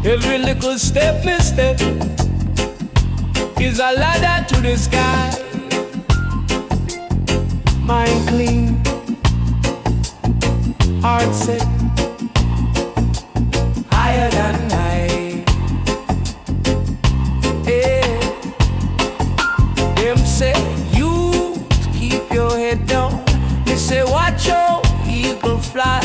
Every little step me step is a ladder to the sky. Mind clean, heart set, higher than high. Yeah. Them say you keep your head down. They say watch your eagle fly.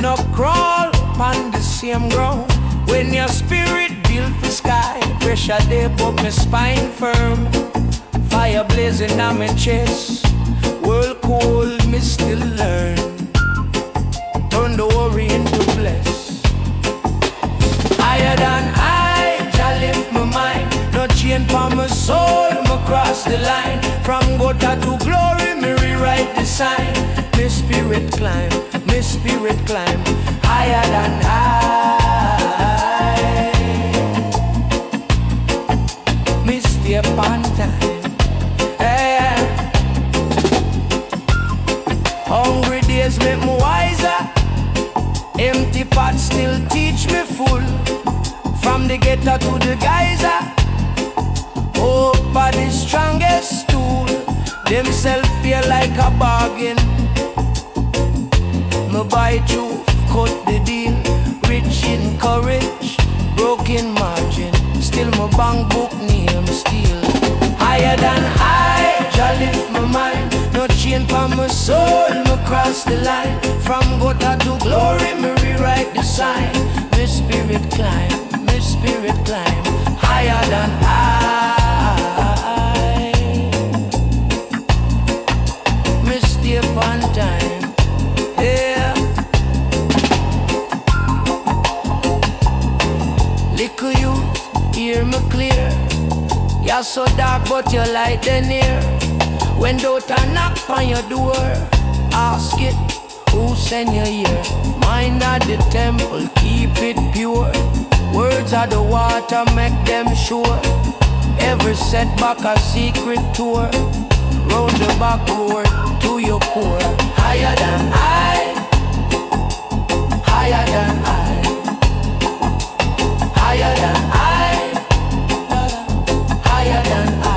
No crawl on the same ground. When your spirit built the sky, pressure there but my spine firm. Fire blazing on my chest. World cold, me still learn. Turn the worry into bless. Higher than I, Jah lift my mind. No chain for my soul, me cross the line. From gutter to glory, me rewrite the sign. Me spirit climb, me spirit climb. Higher than I. Me stay upon time. Yeah. Hungry days make me wiser. Empty pots still teach me full. From the ghetto to the geyser. Hope are the strongest tool. Themself feel like a bargain. Me buy truth, cut the deal. Rich in courage, broken margin. Still my bank book name still. Higher than I, Jah lift my mind. No chain for my soul, me cross the line. From gutter to glory, me rewrite the sign. Me spirit climb, me spirit climb. Higher than I. Me stay upon time. Yeah. Little you, hear me clear. You're so dark but your light then near. When daughter knock on your door, ask it, who send you here? Mind at the temple, keep it pure. Words are the water, make them sure. Every setback a secret tour. Round the back road to your core. Higher than I, higher than I, higher than I, higher than I.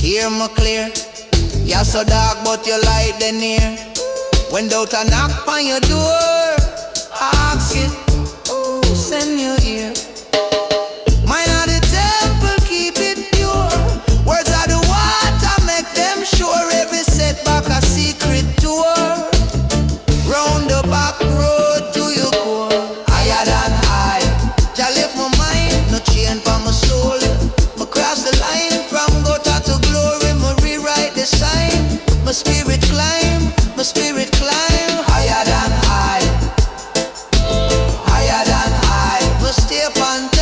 Hear me clear. You're so dark, but your light then near. When doubt a knock on your door, ask it, send your ear. Mine are the temple, keep it pure. Words are the water, make them sure. Every setback a secret tour. Round the back road to your core. Higher than high, Jah lift my mind, no chain for my soul. Me cross the line from gutter to glory. Me rewrite the sign. My spirit climb, my spirit climb. Higher than high, higher than high. Me stay upon time.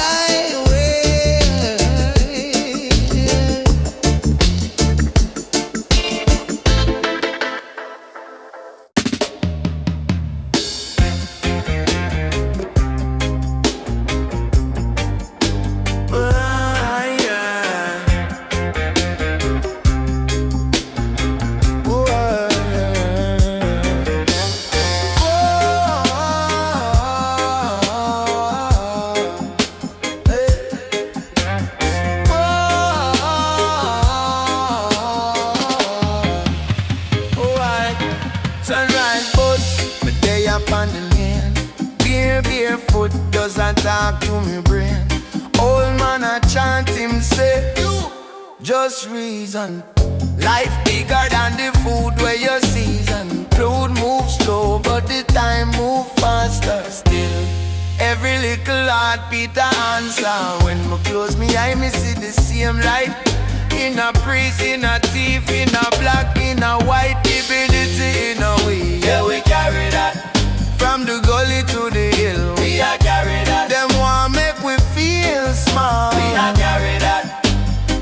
Barefoot doesn't talk to me brain. Old man a chant him say, just reason. Life bigger than the food where you season. Cloud move slow but the time move faster still. Every little heartbeat a answer. When me close me eye me see the same light. In a priest, in a thief, in a black, in a white. Divinity in a way, yeah we carry that. From the gully to the hill, we a carry that. Them want make we feel small, we a carry that.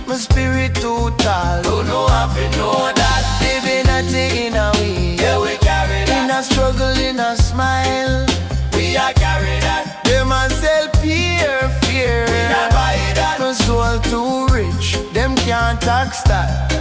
My spirit too tall, don't know how to know that. Divinity in a way, yeah we carry that. In a struggle, in a smile, we a carry that. Them a sell fear, we a buy that. My soul too rich, them can't tax that.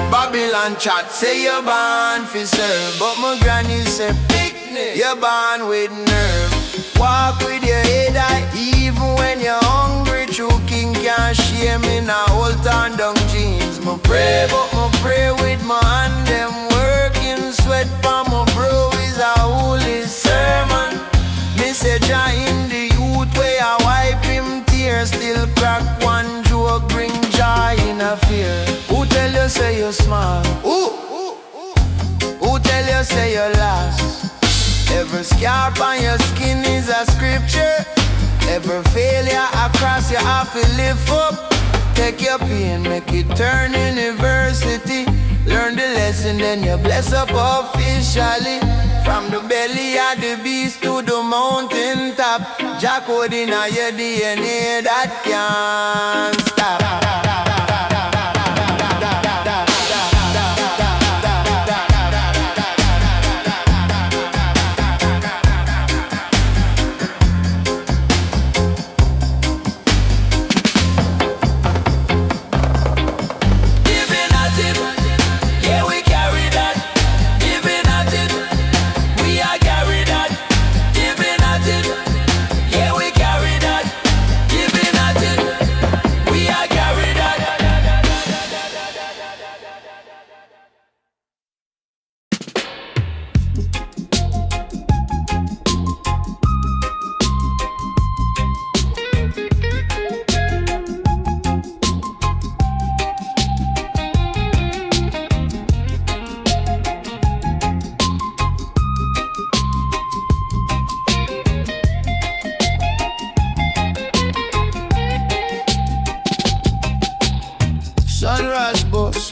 Babylon chat say you're born for serve, but my granny say picnic, you're born with nerve. Walk with your head high, even when you're hungry. True king can't shame in a old torn down jeans. Me pray, but me pray with my hand. Them working sweat for my bro is a holy sermon. Me say Jah in the youth where I wipe him tears. Still crack one joke, bring joy in a fear. Who tell you say you're smart? Who tell you say you're lost? Every scar on your skin is a scripture. Every failure across you have to live up. Take your pain, make it turn university. Learn the lesson, then you bless up officially. From the belly of the beast to the mountain top. Jah code in your DNA that can't stop.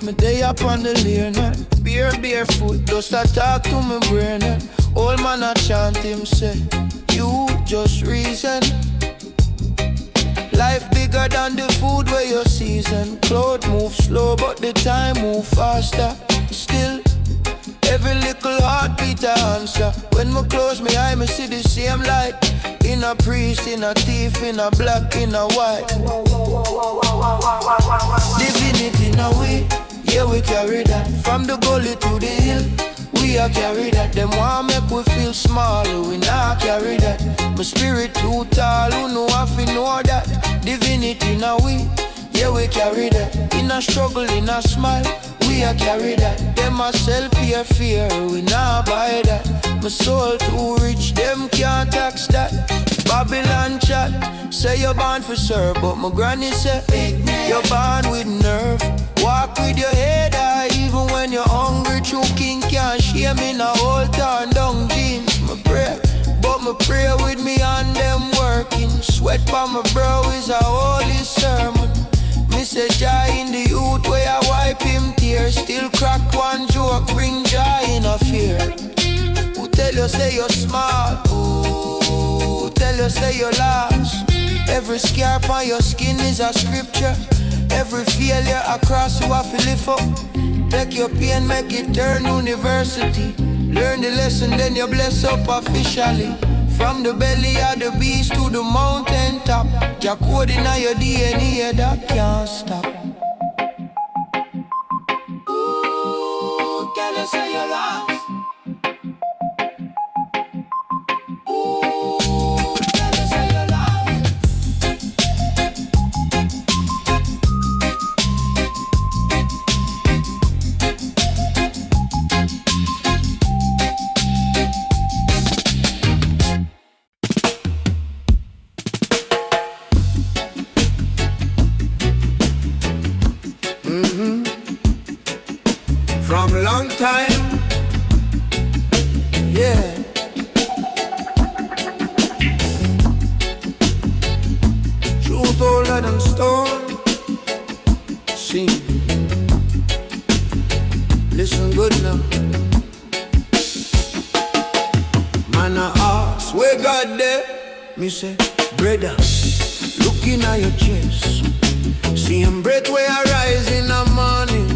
Me day up on the lane, barefoot, just a talk to my brain. Old man a chant him say, you just reason. Life bigger than the food where you season. Cloud move slow but the time move faster. Still, every little heartbeat a answer. When me close my eye, me see the same light. In a priest, in a thief, in a black, in a white. Divinity in a way, yeah we carry that. From the gully to the hill, we a carry that. Them want make we feel small, we not carry that. My spirit too tall, who know if we know that. Divinity in a way, yeah we carry that. In a struggle, in a smile, we a carry that. Them a sell peer fear, we nah buy that. My soul too rich, them can't tax that. Babylon chat, say you're born for serve, but my granny said you're born with nerve. Walk with your head high, even when you're hungry. True king can't shame me, no old torn down jeans. My prayer, but my prayer with me and them working. Sweat by my brow is a holy sermon. Me say joy in the youth where I wipe him tears. Still crack one joke, bring joy in a fear. Who tell you say you're smart? Who tell you say you're lost? Every scar on your skin is a scripture. Every failure across you have to lift up. Take your pain, make it turn university. Learn the lesson, then you bless up officially. From the belly of the beast to the mountain top. Your code in your DNA that can't stop. Ooh, can you say you're lost? Long time, yeah. Truth older than stone. Sing. Listen good now. Man, I ask where God there. Me say, brother, looking at your chest. See him breath where I rise in the morning.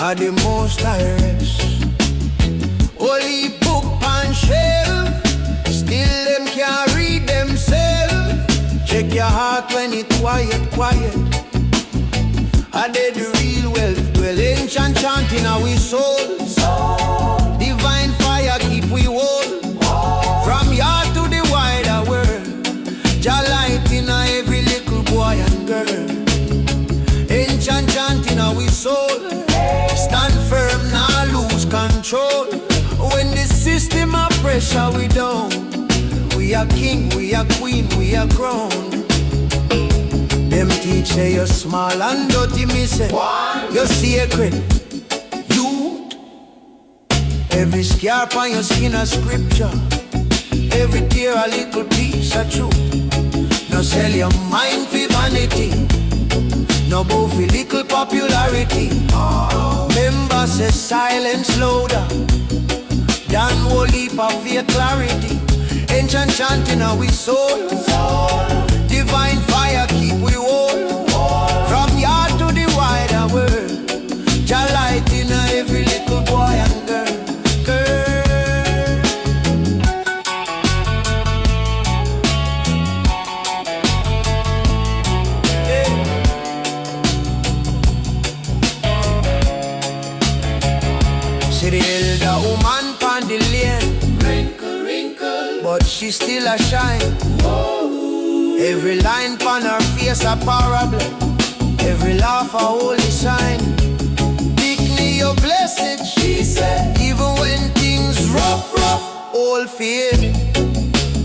Are the most I rest. Holy book and shelf. Still them can't read themselves. Check your heart when it quiet, quiet. Are they the real wealth? Well, ancient chanting our souls. Divine fire keep we whole. From yard to the wider world. Jah light in every little boy and girl. Ancient chanting our soul. Stand firm, now lose control. When the system of pressure we down. We are king, we are queen, we are crown. Them teach say you're small and dirty, me say you're sacred. Youth. Every scar on your skin a scripture. Every tear a little piece of truth. Now sell your mind for vanity. No bow for little popularity. Member says silence louder than whole heap of fear clarity. Ancient chanting our soul. Divine fire keep we whole. From yard to the wider world. Jah light in every little boy and girl. See the elder woman pon the lane. Wrinkle, wrinkle, but she still a shine. Whoa. Every line pon her face a parable. Every laugh a holy sign. Pick me your blessed, she said. Even when things rough, all fear.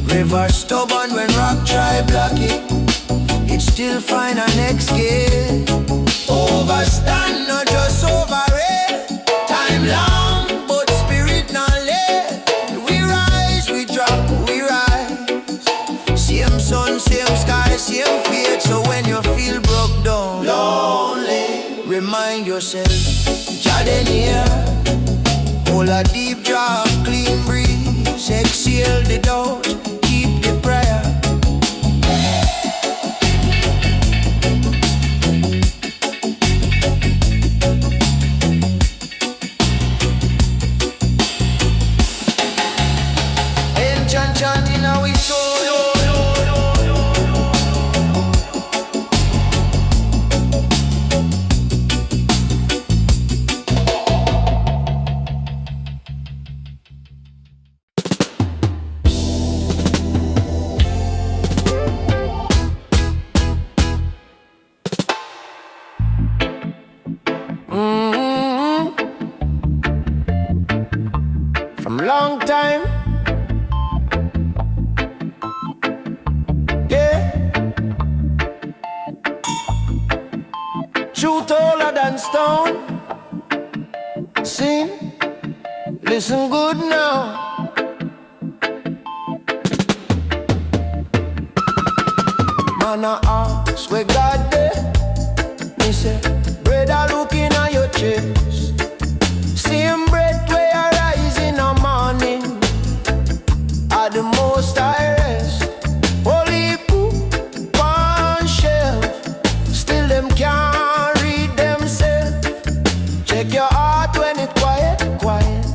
River stubborn when rock try block it. It still find an next gate. Overstand, not just overrate. Time long, but spirit not late. We rise, we drop, we rise. Same sun, same sky, same fate. So when you feel broke down, lonely, remind yourself, Jahlin here. Hold a deep drop, clean breeze. Exhale the doubt, keep the prayer. Chanting how we soul. long time. Yeah. Truth older than stone. Sing, listen good now. Man, I ask where God there. Me say, brother, looking at your chest. Same breath where you rise in the morning. At the most I rest. Holy poop on shelf. Still them can't read themselves. Check your heart when it quiet, quiet.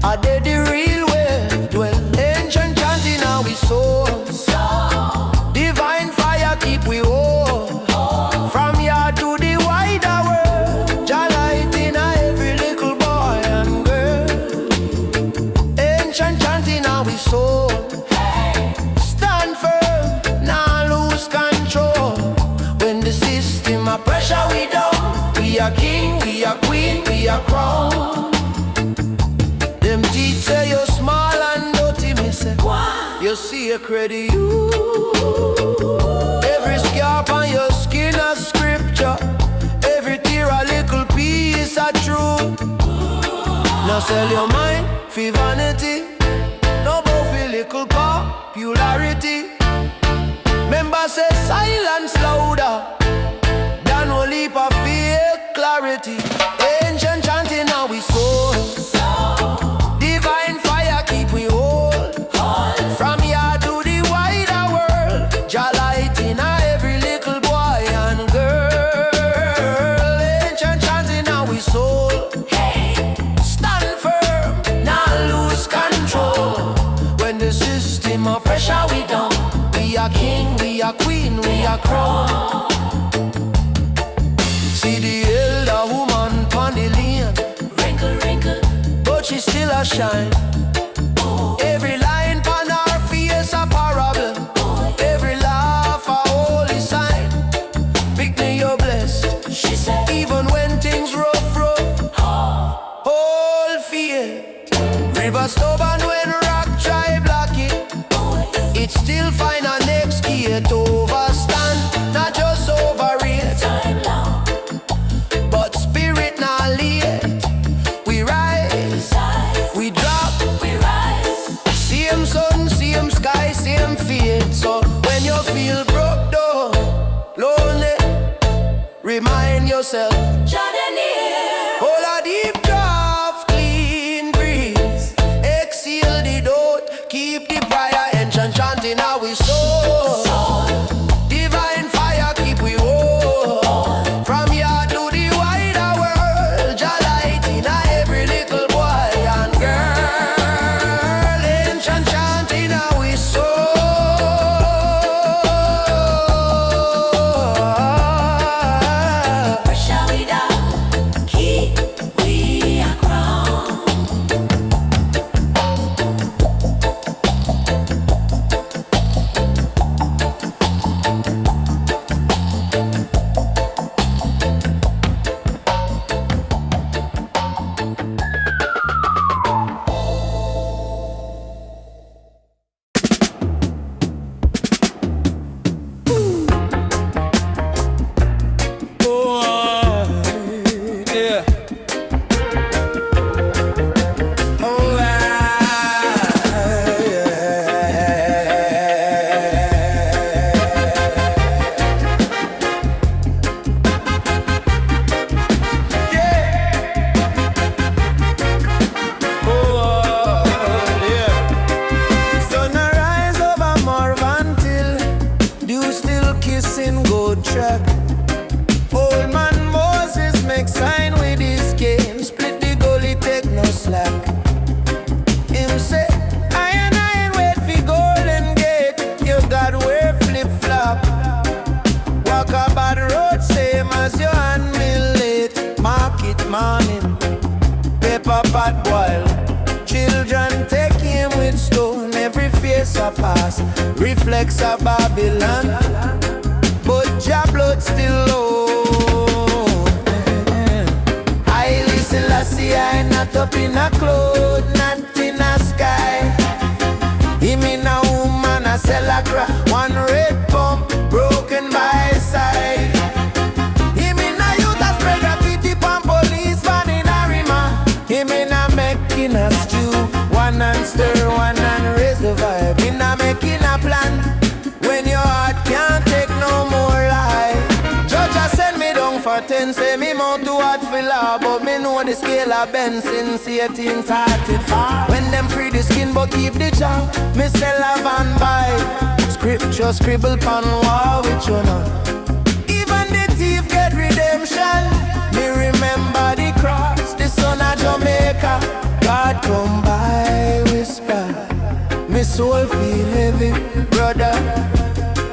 Are they the real way? Dwell ancient chanting now we soul. Divine fire keep we whole. From here to the wider world. Jahlin in every little boy and girl. Ancient chanting now we soul. Stand firm, now lose control. When the system a pressure we down. We are king, we are queen, we are crown. Them teach say you're small and dirty, me say you see a credit you. Every scarp on your skin a scripture. Every tear a little piece of truth. Now sell your mind for vanity. No bow for little popularity. Member say silence louder than no leap of fake clarity. Ancient chanting now we soul. Divine fire keep we whole. From here to the wider world. Jahlin in every little boy and girl. Ancient chanting now we soul. Stand firm, now lose control. When the system of pressure we down. We are king, we are queen, we are crown. See the elder woman pon the lane. Wrinkle, wrinkle, but she still a shine. Every line pon her face a parable. Every laugh a holy sign. Pick me you're blessed, she said. Even when things rough, hold fear. River stubborn when rock try block it. It still find a next gear to overstand, not just overrate. Time long, but spirit not late. We rise, we drop, we rise. Same sun, same sky, same fate. So when you feel broke down, lonely, remind yourself, hold a deep drop, clean breeze. Exhale the doubt, keep the prayer, ancient chanting how we soul. Divine fire keep we whole. From here to the wider world. Jahlin in every little boy and girl. Ancient chanting how we soul. Pressure we down, keep we a crown. Yeah. Sunrise over Morvan till dew still kissing gold track. Old man Moses make sign with his cane. Split the gully, take no slack. Him say, I wait for golden gate. You got wear flip flop. Walk a bad road, same as your hand me late. Market morning, paper pot boil. Children take him with stone. Every face a pass, reflects a Babylon. But your blood still low. I listen, Lassie, I not up in a cloud, not making a stew. One and stir, one and raise the vibe. Me not making a plan when your heart can't take no more life. Judge a send me down for 10, say me mount too hard for law, but me know the scale of bend since 18 started. When them free the skin but keep the jaw, me sell love and buy. Scripture scribble pan wall with you now. Even the thief get redemption. Me remember the cross, the son of Jamaica. God come by whisper, me soul feel heavy, brother.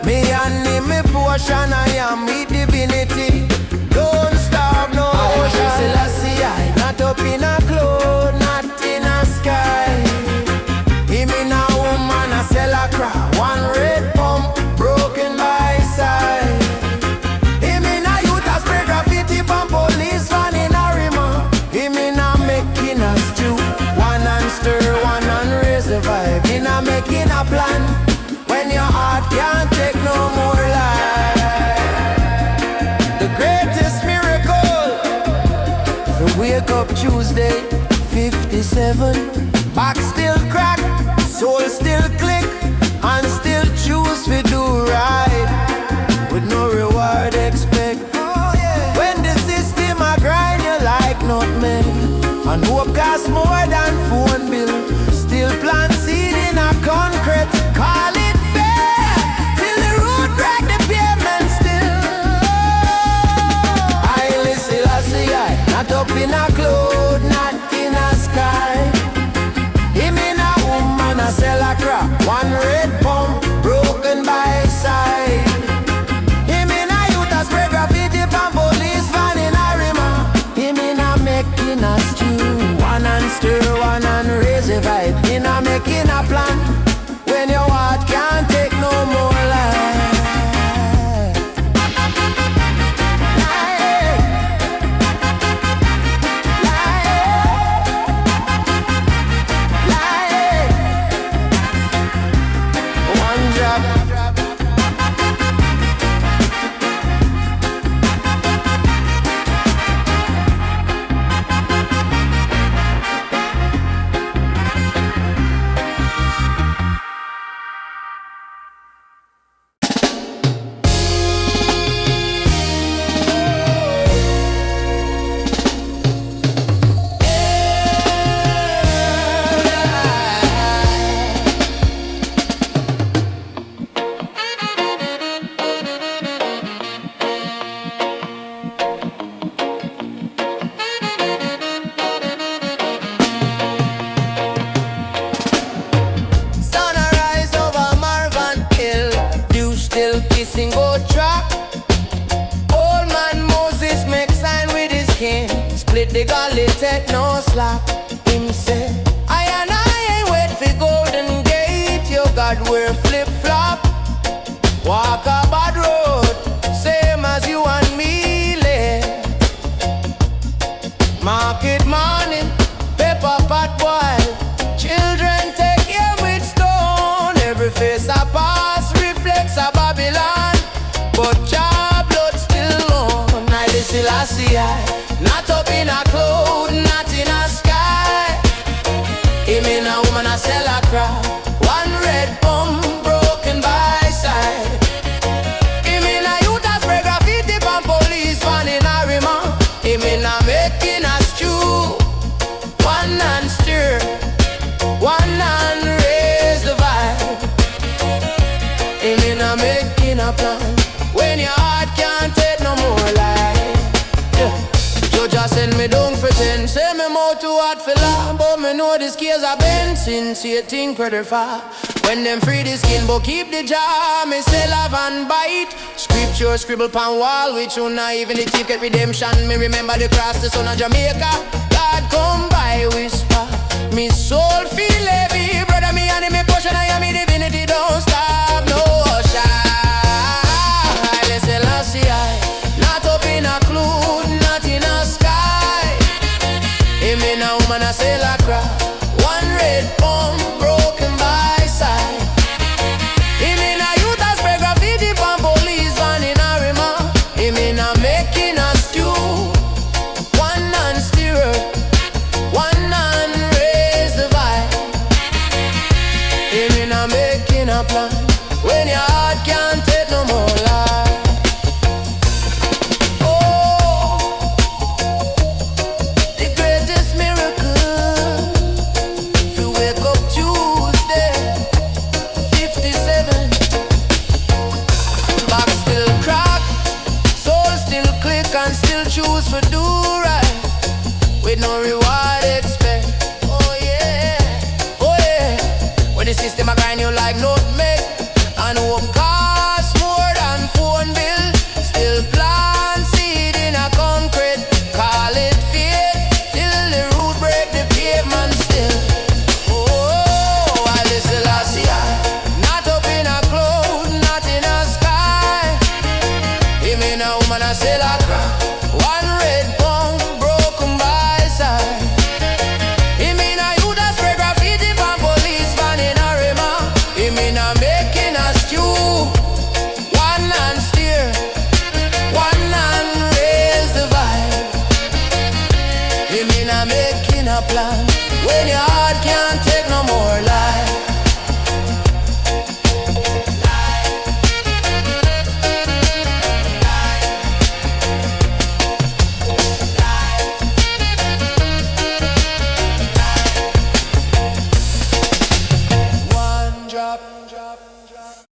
Me and him, me portion, I am with divinity. Don't starve no ocean. Selassie, not up in a cloud, not in a sky. Him in a woman, a sell a crowd. One red pump, broken by side. Him in a youth, a spray graffiti, pump police van in a rima. Him in a making a stew. One and stir, one and raise the vibe. In a making a plan when your heart can't take no more life. The greatest miracle, to wake up Tuesday, 57. Back still crack, soul still click, and still choose to do right, with no reward expect. When the system a grind you like nutmeg, and hope costs more than phone bill, still plant seed in a concrete, call it fair, till the root break the pavement still. I listen, I see, not up in a cloud, not in a sky. Him in a woman, a sell a crap, one red pump, broken by side. Him in a youth, a spray graffiti, pan police van in a rima. Him in a making a stew, one and stir, one and raise a vibe. In a making a plan when your heart can't take no more life. One drop. The gully take no slack. Him say, I and I ain't wait for golden gate. Your God wear flip flop, walk a bad road, same as you and me lay. Market morning, pepper pot boil. Children take him with stone. Every face I pass reflects a Babylon, but job blood still on. I listen, I see I. Not up in a cloud, not in a sky. Him in a woman, a sell a crowd. One red pump, broken by side. Him in a youth, a spray graffiti, pan police van in a rima. Him in a making a stew. One and stir, one and raise the vibe. Him in a making a plan when your heart can't take no more life. Just send me down for 10. Say me more too hard for law, but me know the scales have been since 18 pretty far. When them free the skin but keep the jar, me say love and bite. Scripture scribble pan wall with you now. Even the thief get redemption. Me remember the cross, the son of Jamaica. God come by whisper, me soul feel heavy. Brother me and me portion, I am me divinity. Don't stop no shine. Let's say last year, not up in a cloud, not in a sky. Him in a woman, I say la cry. One red pump, broken by side. Him in a youth, a spray graffiti, pan police van in a rima. Him in a making a stew. One and stir, one and raise. do right with no reward expect. Oh yeah, oh yeah. When the system a grind you like nutmeg, and hope cost more than phone bill. Still plant seed in a concrete, call it faith till the root break the pavement still. Oh, I listen last year, not up in a cloud, not in a sky. Him in a woman I say like one red pound broken by side. Him in a youth that spray graffiti from police van in a rema. Him in a making a stew, one hand steer, one hand raise the vibe. Him in a making a plan.